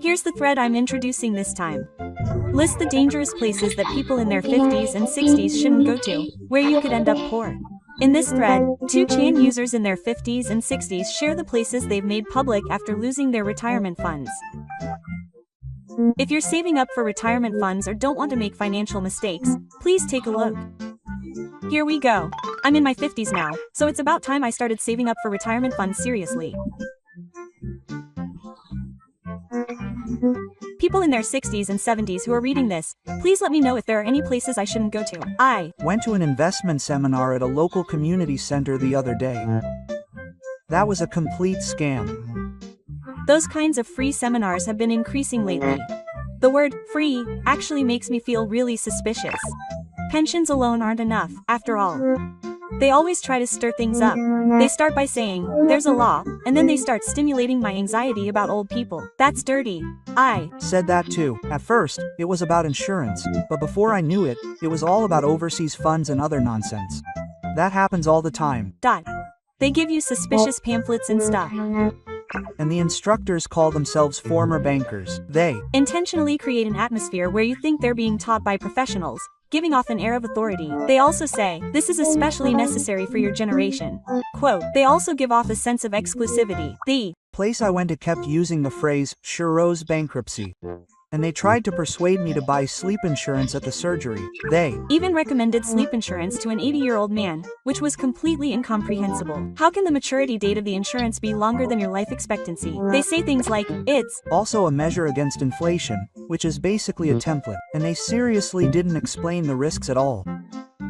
Here's the thread I'm introducing this time. List the dangerous places that people in their 50s and 60s shouldn't go to, where you could end up poor. In this thread, 2ch users in their 50s and 60s share the places they've made public after losing their retirement funds. If you're saving up for retirement funds or don't want to make financial mistakes, please take a look. Here we go. I'm in my 50s now, so it's about time I started saving up for retirement funds seriously. People in their 60s and 70s who are reading this, please let me know if there are any places I shouldn't go to. I went to an investment seminar at a local community center the other day. That was a complete scam. Those kinds of free seminars have been increasing lately. The word free actually makes me feel really suspicious. Pensions alone aren't enough, after all. They always try to stir things up. They start by saying, there's a law, and then they start stimulating my anxiety about old people. That's dirty. I said that too. At first, it was about insurance, but before I knew it, it was all about overseas funds and other nonsense. That happens all the time. They give you suspicious pamphlets and stuff. And the instructors call themselves former bankers. They intentionally create an atmosphere where you think they're being taught by professionals, giving off an air of authority. They also say, this is especially necessary for your generation. Quote, they also give off a sense of exclusivity. The place I went to kept using the phrase, Shiro's bankruptcy. And they tried to persuade me to buy sleep insurance at the surgery. They even recommended sleep insurance to an 80-year-old man, which was completely incomprehensible. How can the maturity date of the insurance be longer than your life expectancy? They say things like, it's also a measure against inflation, which is basically a template, and they seriously didn't explain the risks at all.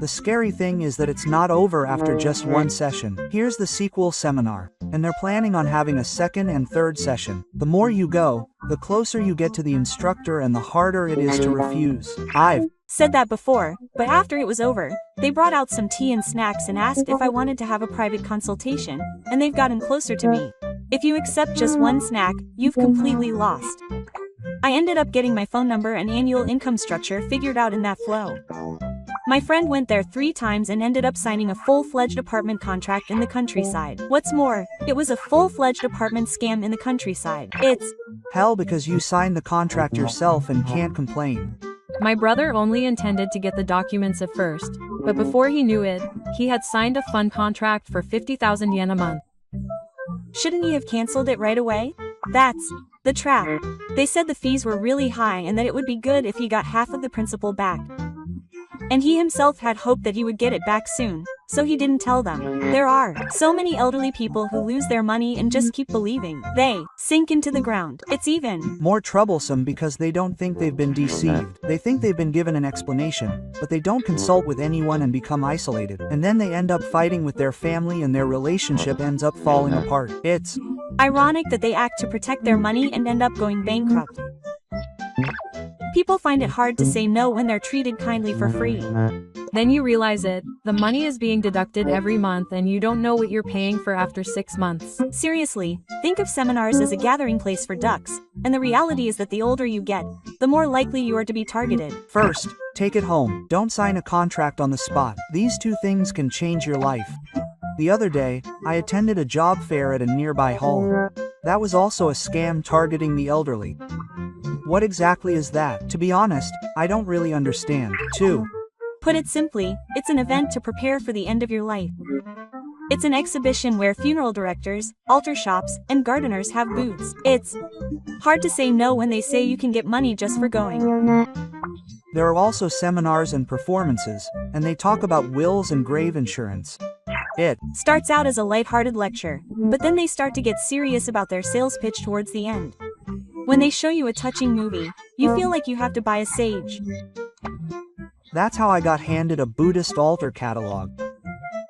The scary thing is that it's not over after just one session. Here's the sequel seminar, and they're planning on having a second and third session. The more you go, the closer you get to the instructor and the harder it is to refuse. I've said that before, but after it was over, they brought out some tea and snacks and asked if I wanted to have a private consultation, and they've gotten closer to me. If you accept just one snack, you've completely lost. I ended up getting my phone number and annual income structure figured out in that flow. My friend went there 3 times and ended up signing a full-fledged apartment contract in the countryside. What's more, it was a full-fledged apartment scam in the countryside. It's hell because you signed the contract yourself and can't complain. My brother only intended to get the documents at first, but before he knew it, he had signed a fund contract for 50,000 yen a month. Shouldn't he have canceled it right away? That's the trap. They said the fees were really high and that it would be good if he got half of the principal back. And he himself had hoped that he would get it back soon, so he didn't tell them. There are so many elderly people who lose their money and just keep believing. They sink into the ground. It's even more troublesome because they don't think they've been deceived. They think they've been given an explanation, but they don't consult with anyone and become isolated. And then they end up fighting with their family and their relationship ends up falling apart. It's ironic that they act to protect their money and end up going bankrupt. People find it hard to say no when they're treated kindly for free. Then you realize it, the money is being deducted every month and you don't know what you're paying for after 6 months. Seriously, think of seminars as a gathering place for ducks, and the reality is that the older you get, the more likely you are to be targeted. First, take it home. Don't sign a contract on the spot. These 2 things can change your life. The other day, I attended a job fair at a nearby hall. That was also a scam targeting the elderly. What exactly is that? To be honest, I don't really understand. 2. Put it simply, it's an event to prepare for the end of your life. It's an exhibition where funeral directors, altar shops, and gardeners have booths. It's hard to say no when they say you can get money just for going. There are also seminars and performances, and they talk about wills and grave insurance. It starts out as a lighthearted lecture, but then they start to get serious about their sales pitch towards the end. When they show you a touching movie, you feel like you have to buy a sage. That's how I got handed a Buddhist altar catalog.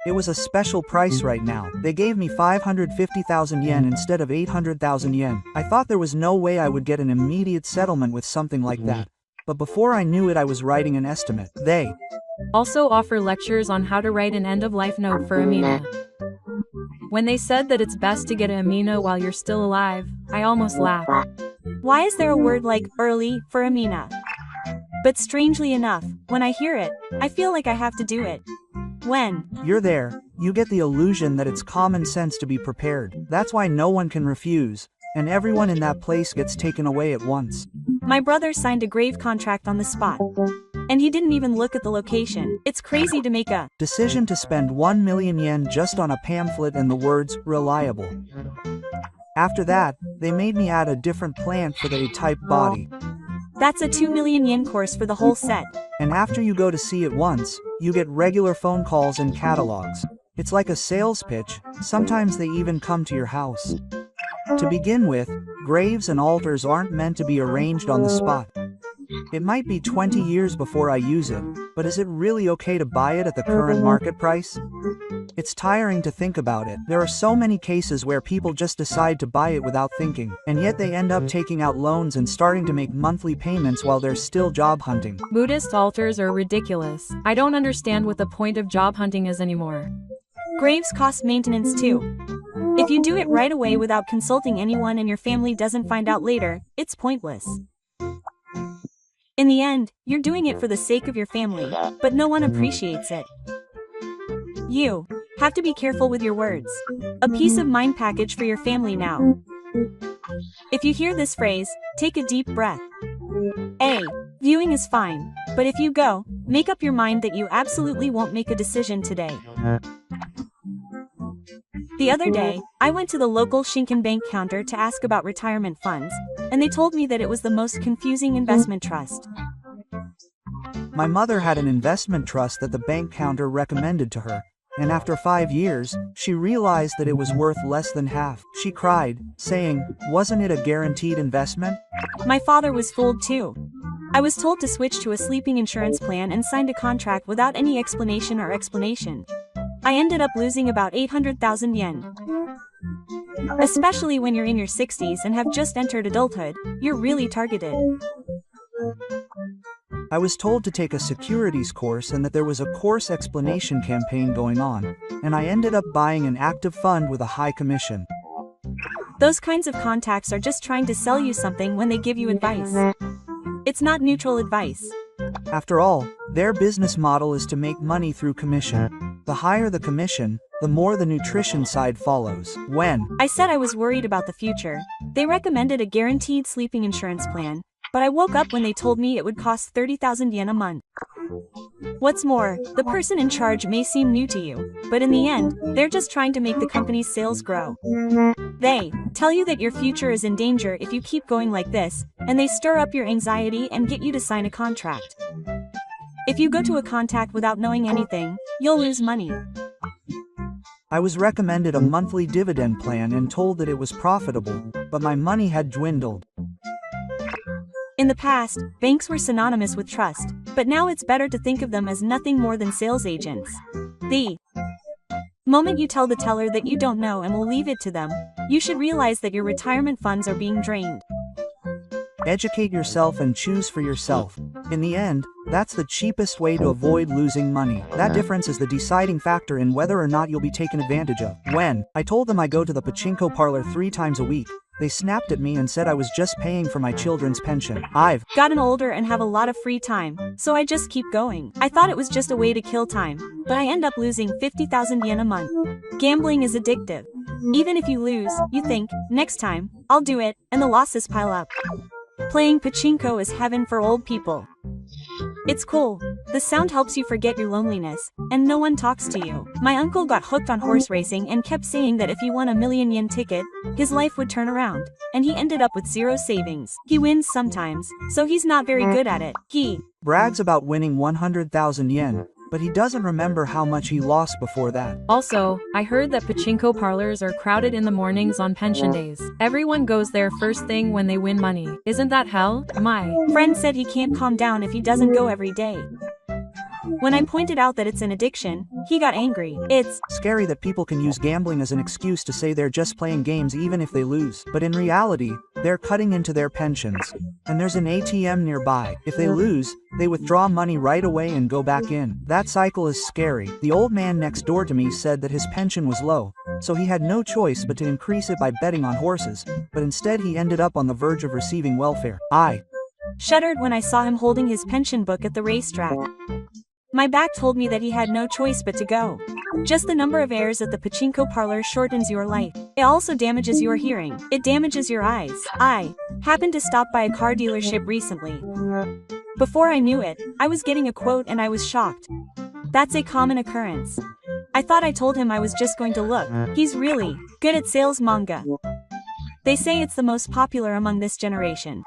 It was a special price right now. They gave me 550,000 yen instead of 800,000 yen. I thought there was no way I would get an immediate settlement with something like that. But before I knew it, I was writing an estimate. They also offer lectures on how to write an end-of-life note for Amina. When they said that it's best to get Amina while you're still alive, I almost laughed. Why is there a word like early for Amina? But strangely enough, when I hear it, I feel like I have to do it. When you're there, you get the illusion that it's common sense to be prepared. That's why no one can refuse. and everyone in that place gets taken away at once. My brother signed a grave contract on the spot. And he didn't even look at the location. It's crazy to make a decision to spend 1 million yen just on a pamphlet and the words, reliable. After that, they made me add a different plant for the A-type body. That's a 2 million yen course for the whole set. And after you go to see it once, you get regular phone calls and catalogs. It's like a sales pitch, sometimes they even come to your house. To begin with, graves and altars aren't meant to be arranged on the spot. It might be 20 years before I use it, but is it really okay to buy it at the current market price? It's tiring to think about it. There are so many cases where people just decide to buy it without thinking, and yet they end up taking out loans and starting to make monthly payments while they're still job hunting. Buddhist altars are ridiculous. I don't understand what the point of job hunting is anymore. Graves cost maintenance too. If you do it right away without consulting anyone and your family doesn't find out later, it's pointless. In the end, you're doing it for the sake of your family, but no one appreciates it. You have to be careful with your words. A peace of mind package for your family now. If you hear this phrase, take a deep breath. A. Viewing is fine, but if you go, make up your mind that you absolutely won't make a decision today. The other day, I went to the local Shinkin Bank counter to ask about retirement funds, and they told me that it was the most confusing investment trust. My mother had an investment trust that the bank counter recommended to her, and after 5 years, she realized that it was worth less than half. She cried, saying, "Wasn't it a guaranteed investment?" My father was fooled too. I was told to switch to a sleeping insurance plan and signed a contract without any explanation. I ended up losing about 800,000 yen. Especially when you're in your 60s and have just entered adulthood, you're really targeted. I was told to take a securities course and that there was a course explanation campaign going on, and I ended up buying an active fund with a high commission. Those kinds of contacts are just trying to sell you something when they give you advice. It's not neutral advice. After all, their business model is to make money through commission. The higher the commission, the more the nutrition side follows. When I said I was worried about the future, they recommended a guaranteed sleeping insurance plan, but I woke up when they told me it would cost 30,000 yen a month. What's more, the person in charge may seem new to you, but in the end, they're just trying to make the company's sales grow. They tell you that your future is in danger if you keep going like this, and they stir up your anxiety and get you to sign a contract. If you go to a contact without knowing anything, you'll lose money. I was recommended a monthly dividend plan and told that it was profitable, but my money had dwindled. In the past, banks were synonymous with trust, but now it's better to think of them as nothing more than sales agents. The moment you tell the teller that you don't know and will leave it to them, you should realize that your retirement funds are being drained. Educate yourself and choose for yourself. In the end, that's the cheapest way to avoid losing money. That difference is the deciding factor in whether or not you'll be taken advantage of. When I told them I go to the pachinko parlor 3 times a week, they snapped at me and said I was just paying for my children's pension. I've gotten older and have a lot of free time, so I just keep going. I thought it was just a way to kill time, but I end up losing 50,000 yen a month. Gambling is addictive. Even if you lose, you think, next time, I'll do it, and the losses pile up. Playing pachinko is heaven for old people. It's cool. The sound helps you forget your loneliness, and no one talks to you. My uncle got hooked on horse racing and kept saying that if he won a 1,000,000 yen ticket, his life would turn around, and he ended up with 0 savings. He wins sometimes, so he's not very good at it. He brags about winning 100,000 yen, but he doesn't remember how much he lost before that. Also, I heard that pachinko parlors are crowded in the mornings on pension days. Everyone goes there first thing when they win money. Isn't that hell? My friend said he can't calm down if he doesn't go every day. When I pointed out that it's an addiction, he got angry. It's scary that people can use gambling as an excuse to say they're just playing games even if they lose. But in reality, they're cutting into their pensions. And there's an ATM nearby. If they lose, they withdraw money right away and go back in. That cycle is scary. The old man next door to me said that his pension was low, so he had no choice but to increase it by betting on horses, but instead he ended up on the verge of receiving welfare. I shuddered when I saw him holding his pension book at the racetrack. My back told me that he had no choice but to go. Just the number of airs at the pachinko parlor shortens your life. It also damages your hearing. It damages your eyes. I happened to stop by a car dealership recently. Before I knew it, I was getting a quote and I was shocked. That's a common occurrence. I thought I told him I was just going to look. He's really good at sales manga. They say it's the most popular among this generation.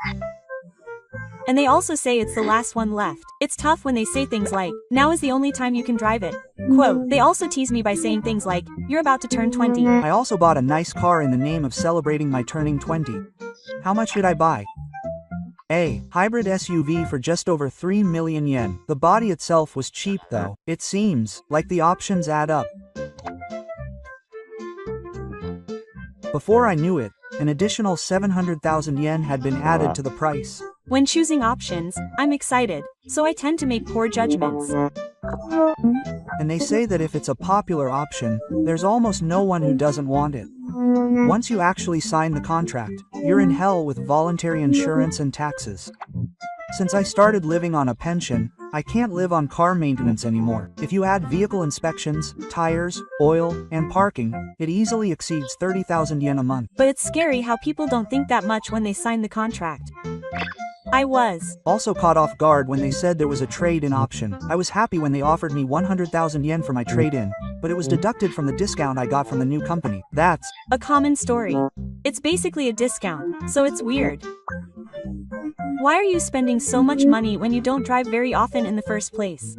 And they also say it's the last one left. It's tough when they say things like, now is the only time you can drive it. Quote, they also tease me by saying things like, you're about to turn 20. I also bought a nice car in the name of celebrating my turning 20. How much did I buy? A hybrid SUV for just over 3 million yen. The body itself was cheap though. It seems like the options add up. Before I knew it, an additional 700,000 yen had been added to the price. When choosing options, I'm excited, so I tend to make poor judgments. And they say that if it's a popular option, there's almost no one who doesn't want it. Once you actually sign the contract, you're in hell with voluntary insurance and taxes. Since I started living on a pension, I can't live on car maintenance anymore. If you add vehicle inspections, tires, oil, and parking, it easily exceeds 30,000 yen a month. But it's scary how people don't think that much when they sign the contract. I was also caught off guard when they said there was a trade-in option. I was happy when they offered me 100,000 yen for my trade-in, but it was deducted from the discount I got from the new company. That's a common story. It's basically a discount, so it's weird. Why are you spending so much money when you don't drive very often in the first place?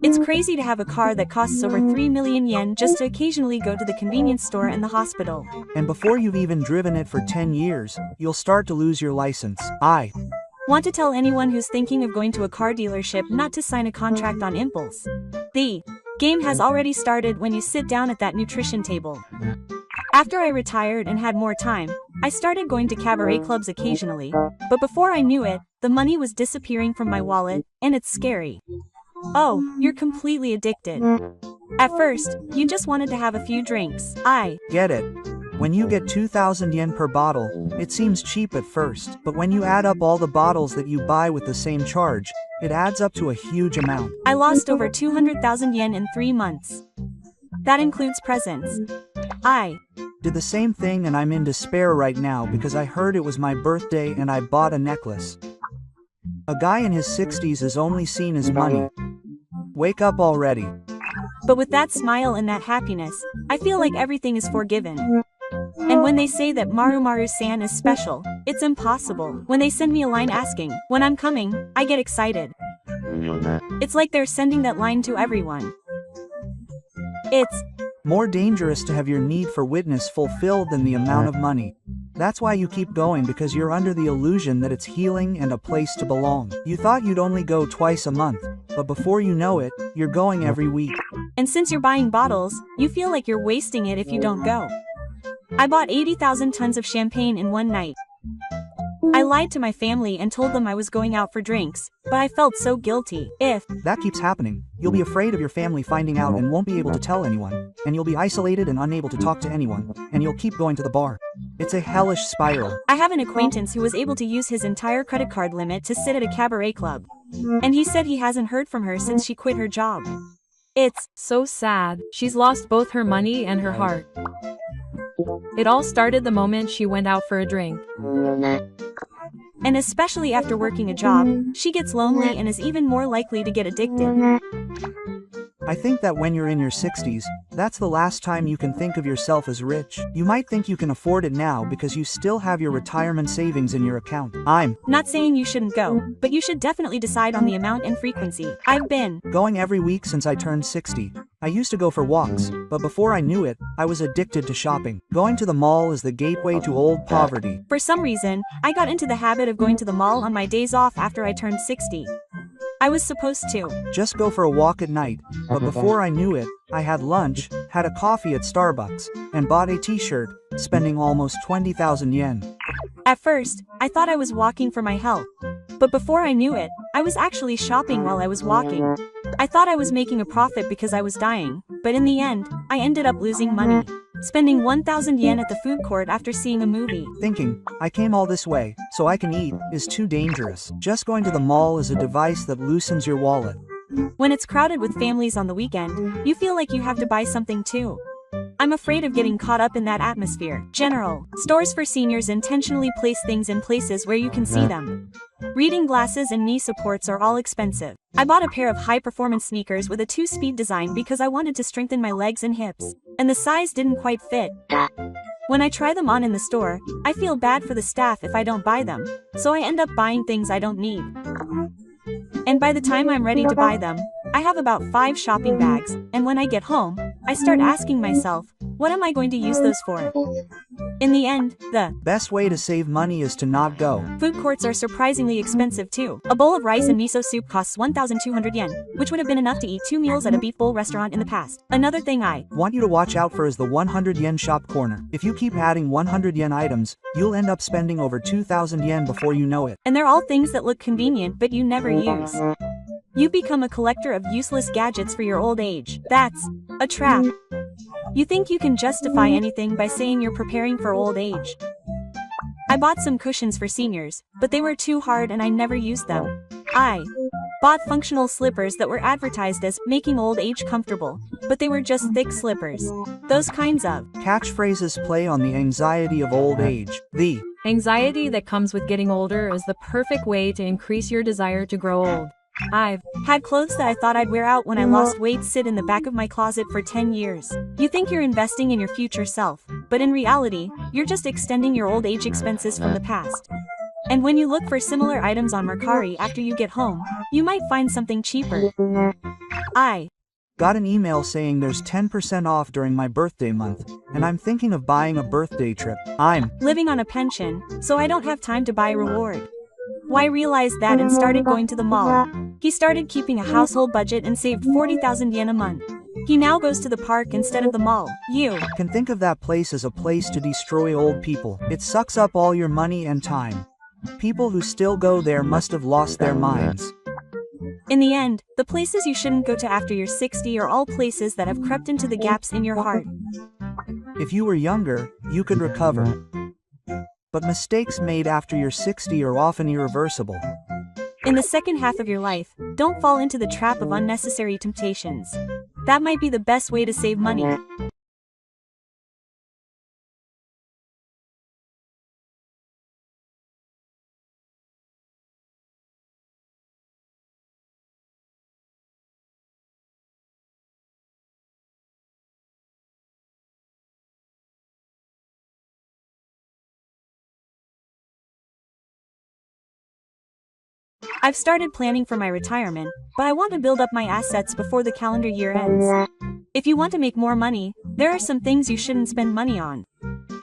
It's crazy to have a car that costs over 3 million yen just to occasionally go to the convenience store and the hospital. And before you've even driven it for 10 years, you'll start to lose your license. I want to tell anyone who's thinking of going to a car dealership not to sign a contract on impulse. The game has already started when you sit down at that nutrition table. After I retired and had more time, I started going to cabaret clubs occasionally, but before I knew it, the money was disappearing from my wallet, and it's scary. Oh, you're completely addicted. At first, you just wanted to have a few drinks. I get it. When you get 2,000 yen per bottle, it seems cheap at first, but when you add up all the bottles that you buy with the same charge, it adds up to a huge amount. I lost over 200,000 yen in 3 months. That includes presents. I did the same thing and I'm in despair right now because I heard it was my birthday and I bought a necklace. A guy in his 60s is only seen as money. Wake up already. But with that smile and that happiness, I feel like everything is forgiven. And when they say that Maru-Maru-san is special, it's impossible. When they send me a line asking when I'm coming, I get excited. It's like they're sending that line to everyone. It's more dangerous to have your need for witness fulfilled than the amount of money. That's why you keep going, because you're under the illusion that it's healing and a place to belong. You thought you'd only go twice a month, but before you know it, you're going every week. And since you're buying bottles, you feel like you're wasting it if you don't go. I bought 80,000 tons of champagne in one night. I lied to my family and told them I was going out for drinks, but I felt so guilty. If that keeps happening, you'll be afraid of your family finding out and won't be able to tell anyone, and you'll be isolated and unable to talk to anyone, and you'll keep going to the bar. It's a hellish spiral. I have an acquaintance who was able to use his entire credit card limit to sit at a cabaret club. And he said he hasn't heard from her since she quit her job. It's so sad. She's lost both her money and her heart. It all started the moment she went out for a drink. And especially after working a job, she gets lonely and is even more likely to get addicted. I think that when you're in your 60s, that's the last time you can think of yourself as rich. You might think you can afford it now because you still have your retirement savings in your account. I'm not saying you shouldn't go, but you should definitely decide on the amount and frequency. I've been going every week since I turned 60. I used to go for walks, but before I knew it, I was addicted to shopping. Going to the mall is the gateway to old poverty. For some reason, I got into the habit of going to the mall on my days off after I turned 60. I was supposed to just go for a walk at night, but before I knew it, I had lunch, had a coffee at Starbucks, and bought a t-shirt, spending almost 20,000 yen. At first, I thought I was walking for my health. But before I knew it, I was actually shopping while I was walking. I thought I was making a profit because I was dying, but in the end, I ended up losing money. Spending 1,000 yen at the food court after seeing a movie. Thinking, I came all this way, so I can eat, is too dangerous. Just going to the mall is a device that loosens your wallet. When it's crowded with families on the weekend, you feel like you have to buy something too. I'm afraid of getting caught up in that atmosphere. General stores for seniors intentionally place things in places where you can see them. Reading glasses and knee supports are all expensive. I bought a pair of high-performance sneakers with a 2-speed design because I wanted to strengthen my legs and hips, and the size didn't quite fit. When I try them on in the store, I feel bad for the staff if I don't buy them, so I end up buying things I don't need. And by the time I'm ready to buy them, I have about 5 shopping bags, and when I get home, I start asking myself, what am I going to use those for? In the end, the best way to save money is to not go. Food courts are surprisingly expensive too. A bowl of rice and miso soup costs 1,200 yen, which would have been enough to eat 2 meals at a beef bowl restaurant in the past. Another thing I want you to watch out for is the 100 yen shop corner. If you keep adding 100 yen items, you'll end up spending over 2,000 yen before you know it. And they're all things that look convenient but you never use. You become a collector of useless gadgets for your old age. That's a trap. You think you can justify anything by saying you're preparing for old age. I bought some cushions for seniors, but they were too hard and I never used them. I bought functional slippers that were advertised as making old age comfortable, but they were just thick slippers. Those kinds of catchphrases play on the anxiety of old age. The anxiety that comes with getting older is the perfect way to increase your desire to grow old. I've had clothes that I thought I'd wear out when I lost weight sit in the back of my closet for 10 years. You think you're investing in your future self, but in reality, you're just extending your old age expenses from the past. And when you look for similar items on Mercari after you get home, you might find something cheaper. I got an email saying there's 10% off during my birthday month, and I'm thinking of buying a birthday trip. I'm living on a pension, so I don't have time to buy a reward. Why realized that and started going to the mall. He started keeping a household budget and saved 40,000 yen a month. He now goes to the park instead of the mall. You can think of that place as a place to destroy old people. It sucks up all your money and time. People who still go there must have lost their minds. In the end, the places you shouldn't go to after you're 60 are all places that have crept into the gaps in your heart. If you were younger, you could recover. But mistakes made after you're 60 are often irreversible. In the second half of your life, don't fall into the trap of unnecessary temptations. That might be the best way to save money. I've started planning for my retirement, but I want to build up my assets before the calendar year ends. If you want to make more money, there are some things you shouldn't spend money on.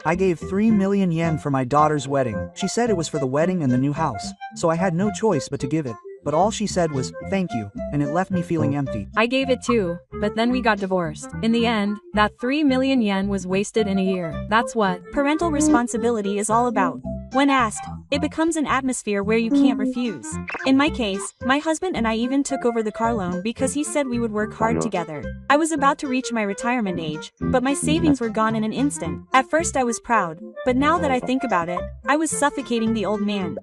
I gave 3 million yen for my daughter's wedding. She said it was for the wedding and the new house, so I had no choice but to give it. But all she said was, thank you, and it left me feeling empty. I gave it too, but then we got divorced. In the end, that 3 million yen was wasted in a year. That's what parental responsibility is all about. When asked, it becomes an atmosphere where you can't refuse. In my case, my husband and I even took over the car loan because he said we would work hard together. I was about to reach my retirement age, but my savings were gone in an instant. At first I was proud, but now that I think about it, I was suffocating the old man.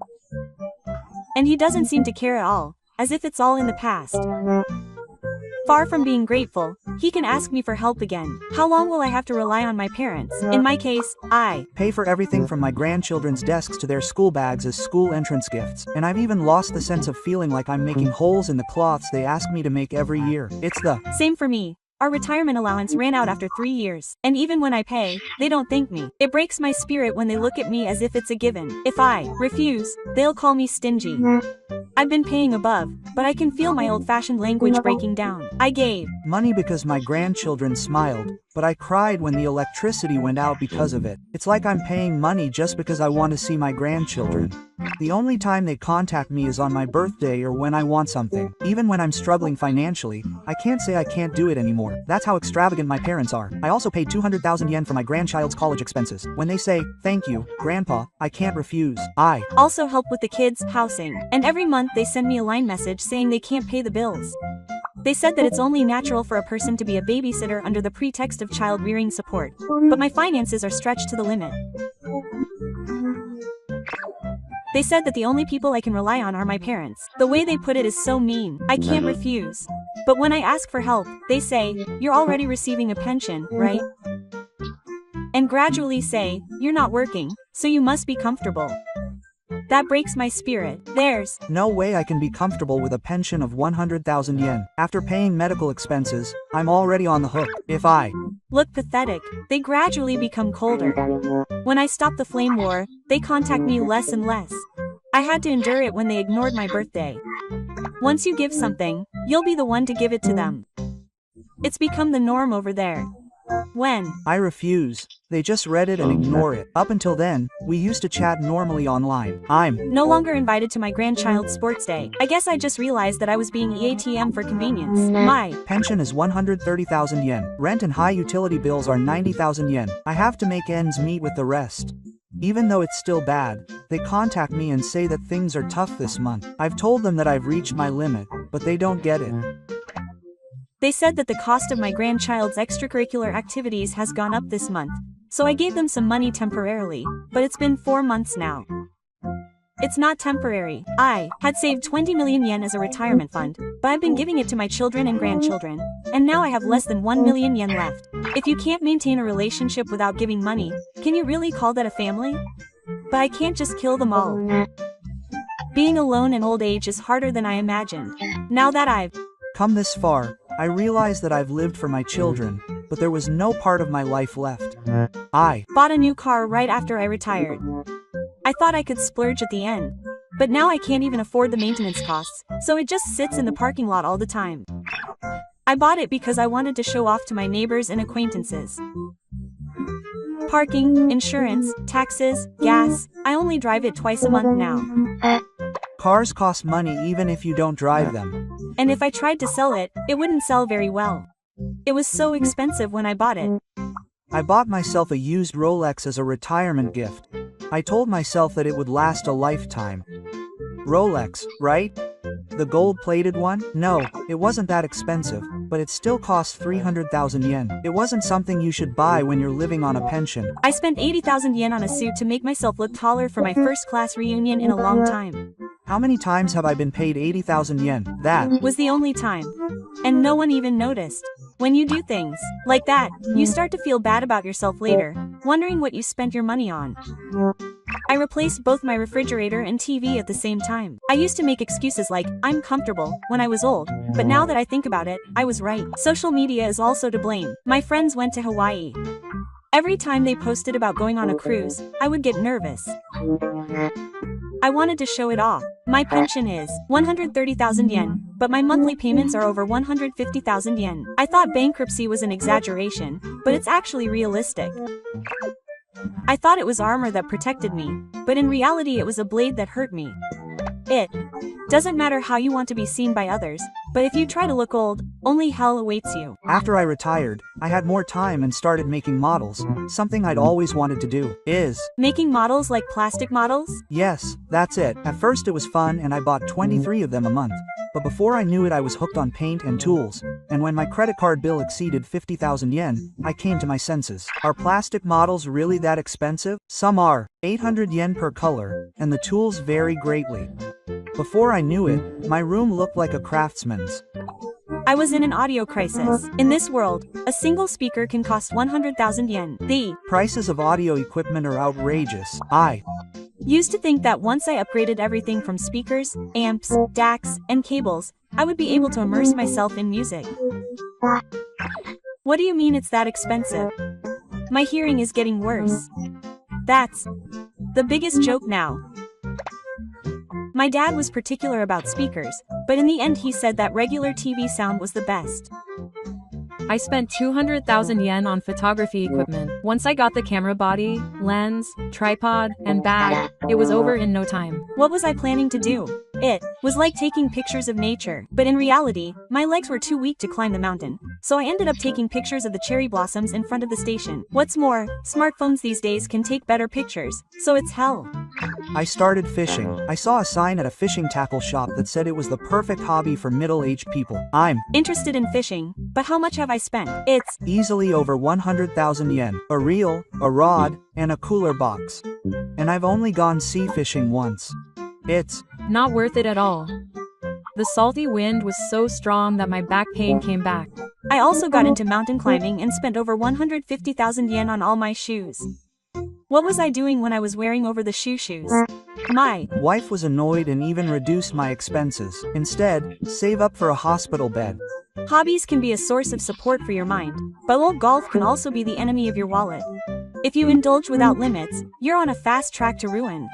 And he doesn't seem to care at all, as if it's all in the past. Far from being grateful, he can ask me for help again. How long will I have to rely on my parents? In my case, I pay for everything from my grandchildren's desks to their school bags as school entrance gifts. And I've even lost the sense of feeling like I'm making holes in the cloths they ask me to make every year. It's the same for me. Our retirement allowance ran out after 3 years, and even when I pay, they don't thank me. It breaks my spirit when they look at me as if it's a given. If I refuse, they'll call me stingy. I've been paying above, but I can feel my old-fashioned language breaking down. I gave money because my grandchildren smiled, but I cried when the electricity went out because of it. It's like I'm paying money just because I want to see my grandchildren. The only time they contact me is on my birthday or when I want something. Even when I'm struggling financially, I can't say I can't do it anymore. That's how extravagant my parents are. I also paid 200,000 yen for my grandchild's college expenses. When they say, thank you, Grandpa, I can't refuse. I also help with the kids' housing, and every month they send me a line message saying they can't pay the bills. They said that it's only natural for a person to be a babysitter under the pretext of child rearing support, but my finances are stretched to the limit. They said that the only people I can rely on are my parents. The way they put it is so mean. I can't refuse. But when I ask for help, they say, "You're already receiving a pension, right?" And gradually say, "You're not working, so you must be comfortable." That breaks my spirit. There's no way I can be comfortable with a pension of 100,000 yen. After paying medical expenses, I'm already on the hook. If I look pathetic, they gradually become colder. When I stop the flame war, they contact me less and less. I had to endure it when they ignored my birthday. Once you give something, you'll be the one to give it to them. It's become the norm over there. When I refuse, they just read it and ignore it. Up until then, we used to chat normally online. I'm no longer invited to my grandchild's sports day. I guess I just realized that I was being EATM for convenience. My pension is 130,000 yen. Rent and high utility bills are 90,000 yen. I have to make ends meet with the rest. Even though it's still bad, they contact me and say that things are tough this month. I've told them that I've reached my limit, but they don't get it. They said that the cost of my grandchild's extracurricular activities has gone up this month, so I gave them some money temporarily, but it's been 4 months now. It's not temporary. I had saved 20 million yen as a retirement fund, but I've been giving it to my children and grandchildren, and now I have less than 1 million yen left. If you can't maintain a relationship without giving money, can you really call that a family? But I can't just kill them all. Being alone in old age is harder than I imagined. Now that I've come this far, I realize that I've lived for my children, but there was no part of my life left. I bought a new car right after I retired. I thought I could splurge at the end, but now I can't even afford the maintenance costs, so it just sits in the parking lot all the time. I bought it because I wanted to show off to my neighbors and acquaintances. Parking, insurance, taxes, gas, I only drive it twice a month now. Cars cost money even if you don't drive them. And if I tried to sell it, it wouldn't sell very well. It was so expensive when I bought it. I bought myself a used Rolex as a retirement gift. I told myself that it would last a lifetime. Rolex, right? The gold-plated one? No, it wasn't that expensive, but it still cost 300,000 yen. It wasn't something you should buy when you're living on a pension. I spent 80,000 yen on a suit to make myself look taller for my first-class reunion in a long time. How many times have I been paid 80,000 yen? That was the only time. And no one even noticed. When you do things like that, you start to feel bad about yourself later, wondering what you spent your money on. I replaced both my refrigerator and TV at the same time. I used to make excuses like, "I'm comfortable," when I was old, but now that I think about it, I was right. Social media is also to blame. My friends went to Hawaii. Every time they posted about going on a cruise, I would get nervous. I wanted to show it off. My pension is 130,000 yen, but my monthly payments are over 150,000 yen. I thought bankruptcy was an exaggeration, but it's actually realistic. I thought it was armor that protected me, but in reality it was a blade that hurt me. It doesn't matter how you want to be seen by others, but if you try to look old, only hell awaits you. After I retired, I had more time and started making models. Something I'd always wanted to do. Making models like plastic models? Yes, that's it. At first it was fun and I bought 23 of them a month. But before I knew it, I was hooked on paint and tools. And when my credit card bill exceeded 50,000 yen, I came to my senses. Are plastic models really that expensive? Some are, 800 yen per color, and the tools vary greatly. Before I knew it, my room looked like a craftsman's. I was in an audio crisis. In this world, a single speaker can cost 100,000 yen. The prices of audio equipment are outrageous. I used to think that once I upgraded everything from speakers, amps, DACs, and cables, I would be able to immerse myself in music. What do you mean it's that expensive? My hearing is getting worse. That's the biggest joke now. My dad was particular about speakers, but in the end he said that regular TV sound was the best. I spent 200,000 yen on photography equipment. Once I got the camera body, lens, tripod, and bag, it was over in no time. What was I planning to do? It was like taking pictures of nature, but in reality, my legs were too weak to climb the mountain, so I ended up taking pictures of the cherry blossoms in front of the station. What's more, smartphones these days can take better pictures, so it's hell. I started fishing. I saw a sign at a fishing tackle shop that said it was the perfect hobby for middle-aged people. I'm interested in fishing, but how much have I spent? It's easily over 100,000 yen. A reel, a rod, and a cooler box. And I've only gone sea fishing once. It's not worth it at all. The salty wind was so strong that my back pain came back. I also got into mountain climbing and spent over 150,000 yen on all my shoes. What was I doing when I was wearing over the shoes? My wife was annoyed and even reduced my expenses. Instead, save up for a hospital bed. hobbies can be a source of support for your mind, but old golf can also be the enemy of your wallet. If you indulge without limits, you're on a fast track to ruin.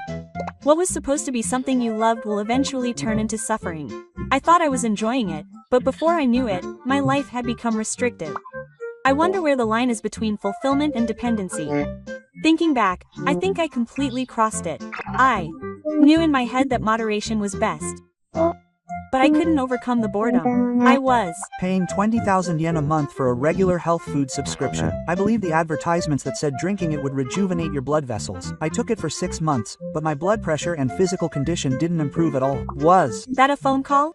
What was supposed to be something you loved will eventually turn into suffering. I thought I was enjoying it, but before I knew it, my life had become restrictive. I wonder where the line is between fulfillment and dependency. Thinking back, I think I completely crossed it. I knew in my head that moderation was best, but I couldn't overcome the boredom. I was paying 20,000 yen a month for a regular health food subscription. I believed the advertisements that said drinking it would rejuvenate your blood vessels. I took it for 6 months, but my blood pressure and physical condition didn't improve at all. Was that a phone call?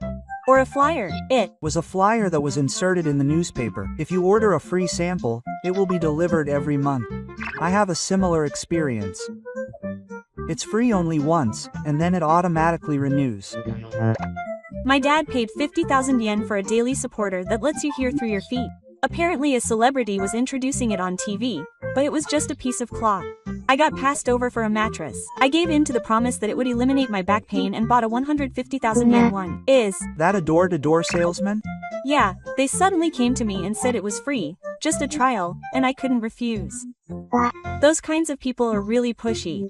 Or a flyer? It was a flyer that was inserted in the newspaper. If you order a free sample, it will be delivered every month. I have a similar experience. It's free only once, and then it automatically renews. My dad paid 50,000 yen for a daily supporter that lets you hear through your feet. Apparently a celebrity was introducing it on TV, but it was just a piece of cloth. I got passed over for a mattress. I gave in to the promise that it would eliminate my back pain and bought a 150,000 yen one. Is that a door-to-door salesman? Yeah, they suddenly came to me and said it was free, just a trial, and I couldn't refuse. Those kinds of people are really pushy.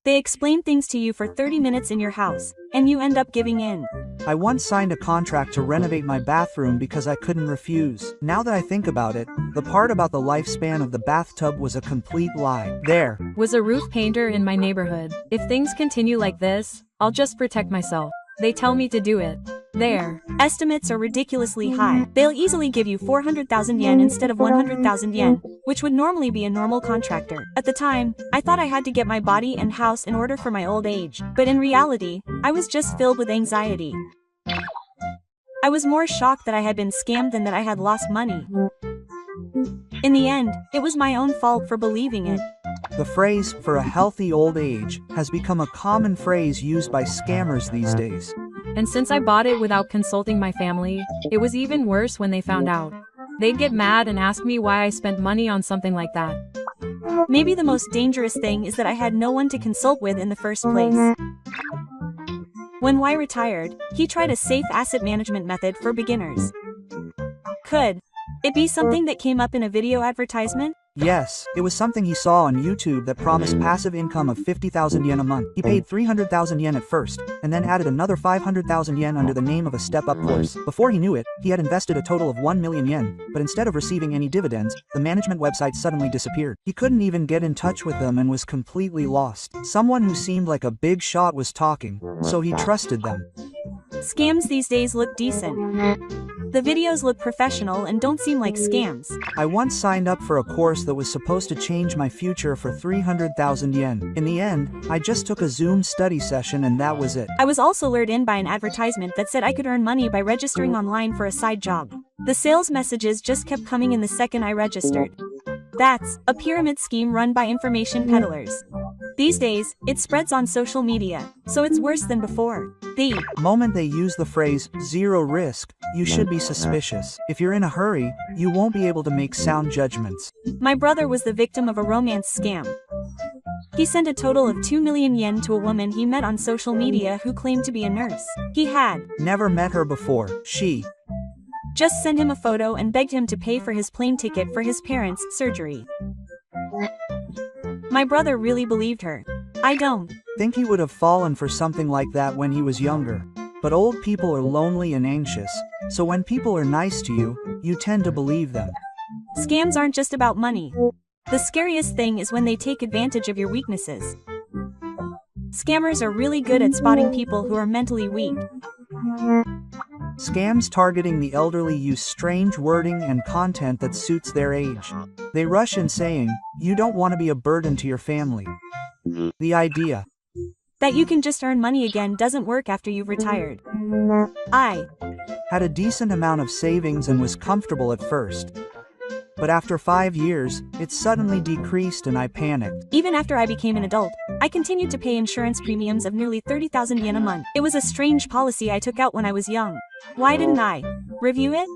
They explain things to you for 30 minutes in your house, and you end up giving in. I once signed a contract to renovate my bathroom because I couldn't refuse. Now that I think about it, the part about the lifespan of the bathtub was a complete lie. There was a roof painter in my neighborhood. If things continue like this, I'll just protect myself. They tell me to do it. There. Estimates are ridiculously high. They'll easily give you 400,000 yen instead of 100,000 yen, which would normally be a normal contractor. At the time, I thought I had to get my body and house in order for my old age, but in reality, I was just filled with anxiety. I was more shocked that I had been scammed than that I had lost money. In the end, it was my own fault for believing it. The phrase, "for a healthy old age," has become a common phrase used by scammers these days. And since I bought it without consulting my family, it was even worse when they found out. They'd get mad and ask me why I spent money on something like that. Maybe the most dangerous thing is that I had no one to consult with in the first place. When Y retired, he tried a safe asset management method for beginners. Could it be something that came up in a video advertisement? Yes, it was something he saw on YouTube that promised passive income of 50,000 yen a month. He paid 300,000 yen at first, and then added another 500,000 yen under the name of a step-up course. Before he knew it, he had invested a total of 1 million yen, but instead of receiving any dividends, the management website suddenly disappeared. He couldn't even get in touch with them and was completely lost. Someone who seemed like a big shot was talking, so he trusted them. Scams these days look decent. The videos look professional and don't seem like scams. I once signed up for a course that was supposed to change my future for 300,000 yen. In the end, I just took a Zoom study session and that was it. I was also lured in by an advertisement that said I could earn money by registering online for a side job. The sales messages just kept coming in the second I registered. That's a pyramid scheme run by information peddlers. These days, it spreads on social media, so it's worse than before. The moment they use the phrase, "zero risk," you should be suspicious. If you're in a hurry, you won't be able to make sound judgments. My brother was the victim of a romance scam. He sent a total of 2 million yen to a woman he met on social media who claimed to be a nurse. He had never met her before. She just sent him a photo and begged him to pay for his plane ticket for his parents' surgery. My brother really believed her. I don't think he would have fallen for something like that when he was younger. But old people are lonely and anxious, so when people are nice to you, you tend to believe them. Scams aren't just about money. The scariest thing is when they take advantage of your weaknesses. Scammers are really good at spotting people who are mentally weak. Scams targeting the elderly use strange wording and content that suits their age. They rush in saying, "You don't want to be a burden to your family." The idea that you can just earn money again doesn't work after you've retired. I had a decent amount of savings and was comfortable at first. But after 5 years, it suddenly decreased and I panicked. Even after I became an adult, I continued to pay insurance premiums of nearly 30,000 yen a month. It was a strange policy I took out when I was young. Why didn't I review it?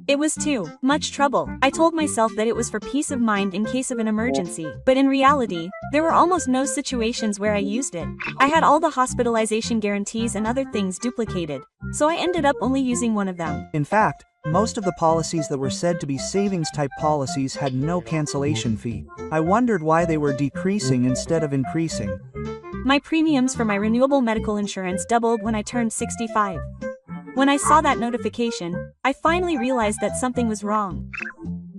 It was too much trouble. I told myself that it was for peace of mind in case of an emergency. But in reality, there were almost no situations where I used it. I had all the hospitalization guarantees and other things duplicated, so I ended up only using one of them. In fact, most of the policies that were said to be savings-type policies had no cancellation fee. I wondered why they were decreasing instead of increasing. My premiums for my renewable medical insurance doubled when I turned 65. When I saw that notification, I finally realized that something was wrong.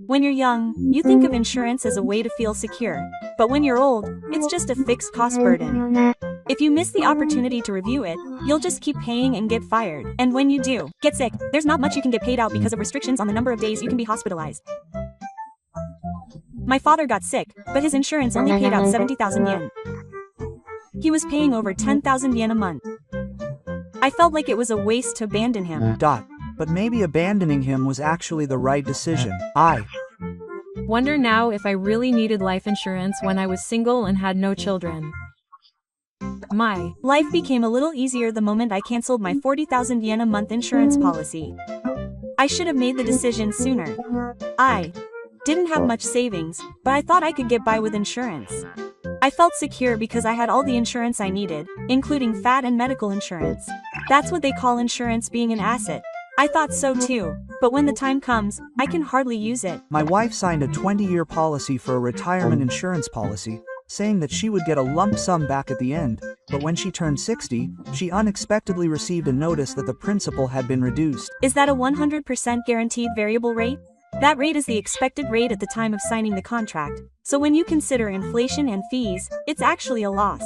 When you're young, you think of insurance as a way to feel secure, but when you're old, it's just a fixed cost burden. If you miss the opportunity to review it, you'll just keep paying and get fired. And when you do get sick, there's not much you can get paid out because of restrictions on the number of days you can be hospitalized. My father got sick, but his insurance only paid out 70,000 yen. He was paying over 10,000 yen a month. I felt like it was a waste to abandon him. But maybe abandoning him was actually the right decision. I wonder now if I really needed life insurance when I was single and had no children. My life became a little easier the moment I canceled my 40,000 yen a month insurance policy. I should have made the decision sooner. I didn't have much savings, but I thought I could get by with insurance. I felt secure because I had all the insurance I needed, including FAT and medical insurance. That's what they call insurance being an asset. I thought so too, but when the time comes, I can hardly use it. My wife signed a 20-year policy for a retirement insurance policy, saying that she would get a lump sum back at the end, but when she turned 60, she unexpectedly received a notice that the principal had been reduced. Is that a 100% guaranteed variable rate? That rate is the expected rate at the time of signing the contract, so when you consider inflation and fees, it's actually a loss.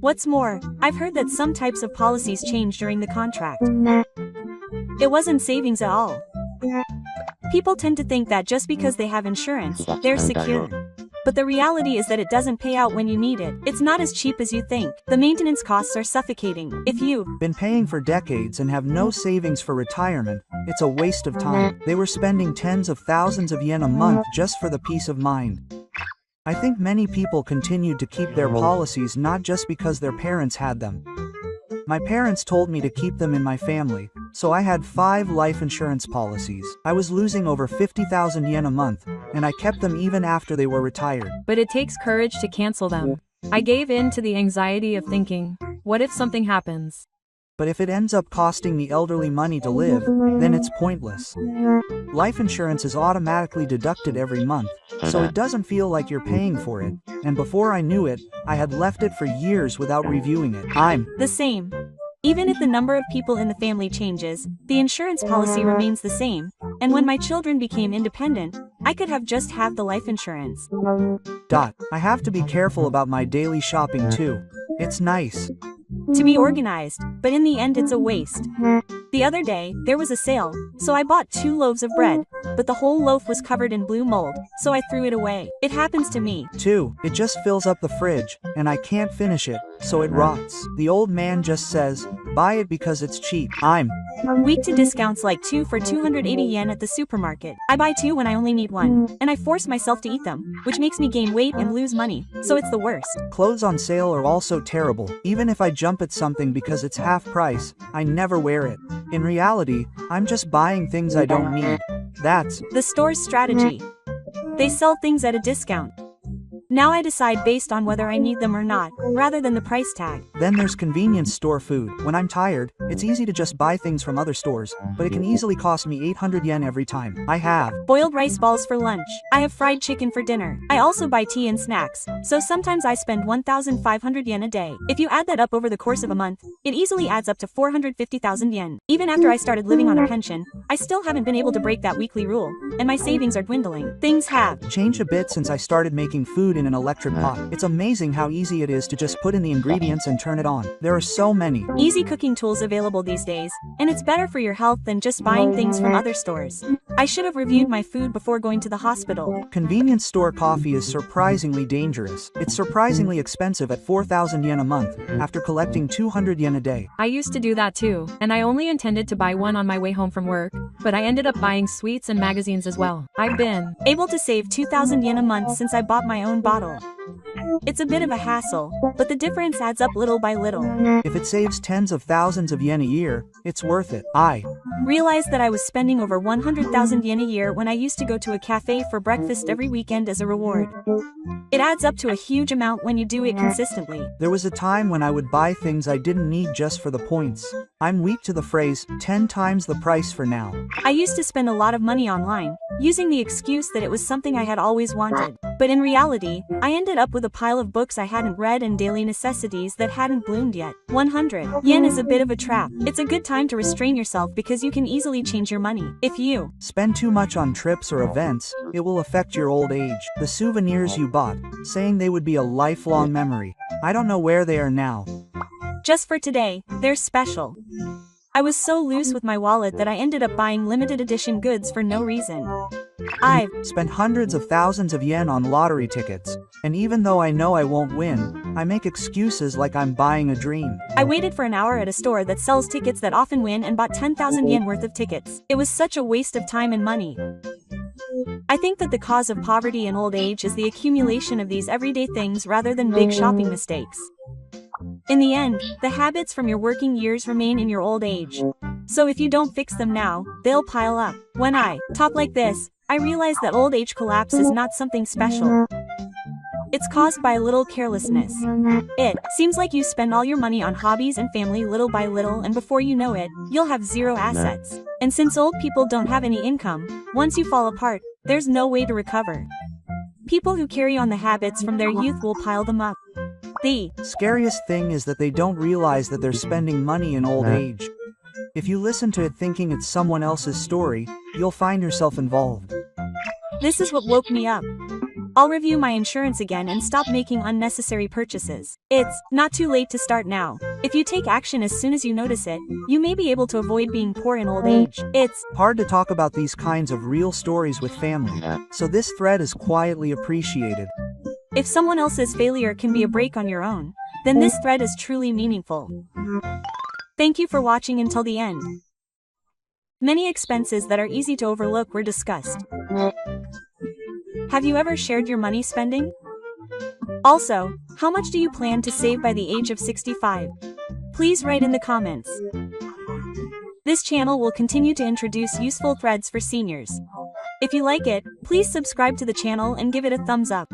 What's more, I've heard that some types of policies change during the contract. It wasn't savings at all. People tend to think that just because they have insurance, they're secure. But the reality is that it doesn't pay out when you need it. It's not as cheap as you think. The maintenance costs are suffocating. If you've been paying for decades and have no savings for retirement, it's a waste of time. They were spending tens of thousands of yen a month just for the peace of mind. I think many people continued to keep their policies not just because their parents had them. My parents told me to keep them in my family, so I had 5 life insurance policies. I was losing over 50,000 yen a month, and I kept them even after they were retired. But it takes courage to cancel them. I gave in to the anxiety of thinking, what if something happens? But if it ends up costing the elderly money to live, then it's pointless. Life insurance is automatically deducted every month, so it doesn't feel like you're paying for it, and before I knew it, I had left it for years without reviewing it. I'm the same. Even if the number of people in the family changes, the insurance policy remains the same, and when my children became independent, I could have just had the life insurance. I have to be careful about my daily shopping too. It's nice to be organized, but in the end it's a waste. The other day, there was a sale, so I bought 2 loaves of bread, but the whole loaf was covered in blue mold, so I threw it away. It happens to me too. It just fills up the fridge, and I can't finish it, so it rots. The old man just says, buy it because it's cheap. I'm weak to discounts like 2 for 280 yen at the supermarket. I buy 2 when I only need 1, and I force myself to eat them, which makes me gain weight and lose money, so it's the worst. Clothes on sale are also terrible. Even if I jump at something because it's half price, I never wear it. In reality, I'm just buying things I don't need. That's the store's strategy. They sell things at a discount. Now I decide based on whether I need them or not, rather than the price tag. Then there's convenience store food. When I'm tired, it's easy to just buy things from other stores, but it can easily cost me 800 yen every time. I have boiled rice balls for lunch. I have fried chicken for dinner. I also buy tea and snacks, so sometimes I spend 1,500 yen a day. If you add that up over the course of a month, it easily adds up to 450,000 yen. Even after I started living on a pension, I still haven't been able to break that weekly rule, and my savings are dwindling. Things have changed a bit since I started making food in an electric pot. It's amazing how easy it is to just put in the ingredients and turn it on. There are so many easy cooking tools available these days, and it's better for your health than just buying things from other stores. I should have reviewed my food before going to the hospital. Convenience store coffee is surprisingly dangerous. It's surprisingly expensive at 4,000 yen a month, after collecting 200 yen a day. I used to do that too, and I only intended to buy one on my way home from work, but I ended up buying sweets and magazines as well. I've been Able to save 2,000 yen a month since I bought my own bottle. It's a bit of a hassle, but the difference adds up little by little. If it saves tens of thousands of yen a year, it's worth it. I Realized that I was spending over 100,000 yen a year when I used to go to a cafe for breakfast every weekend as a reward. It adds up to a huge amount when you do it consistently. There was a time when I would buy things I didn't need just for the points. I'm weak to the phrase, 10 times the price for now. I used to spend a lot of money online, using the excuse that it was something I had always wanted. But in reality, I ended up with a pile of books I hadn't read and daily necessities that hadn't bloomed yet. 100 yen is a bit of a trap. It's a good time to restrain yourself because you can easily change your money. If you Spend too much on trips or events, it will affect your old age. The souvenirs you bought, saying they would be a lifelong memory. I don't know where they are now. Just for today, they're special. I was so loose with my wallet that I ended up buying limited edition goods for no reason. I've Spent hundreds of thousands of yen on lottery tickets, and even though I know I won't win, I make excuses like I'm buying a dream. I waited for an hour at a store that sells tickets that often win and bought 10,000 yen worth of tickets. It was such a waste of time and money. I think that the cause of poverty and old age is the accumulation of these everyday things rather than big shopping mistakes. In the end, the habits from your working years remain in your old age. So if you don't fix them now, they'll pile up. When I talk like this, I realize that old age collapse is not something special. It's caused by a little carelessness. It seems like you spend all your money on hobbies and family little by little, and before you know it, you'll have zero assets. And since old people don't have any income, once you fall apart, there's no way to recover. People who carry on the habits from their youth will pile them up. The Scariest thing is that they don't realize that they're spending money in old age. If you listen to it thinking it's someone else's story, you'll find yourself involved. This is what woke me up. I'll review my insurance again and stop making unnecessary purchases. It's not too late to start now. If you take action as soon as you notice it, you may be able to avoid being poor in old age. It's Hard to talk about these kinds of real stories with family, so this thread is quietly appreciated. If someone else's failure can be a break on your own, then this thread is truly meaningful. Thank you for watching until the end. Many expenses that are easy to overlook were discussed. Have you ever shared your money spending? Also, how much do you plan to save by the age of 65? Please write in the comments. This channel will continue to introduce useful threads for seniors. If you like it, please subscribe to the channel and give it a thumbs up.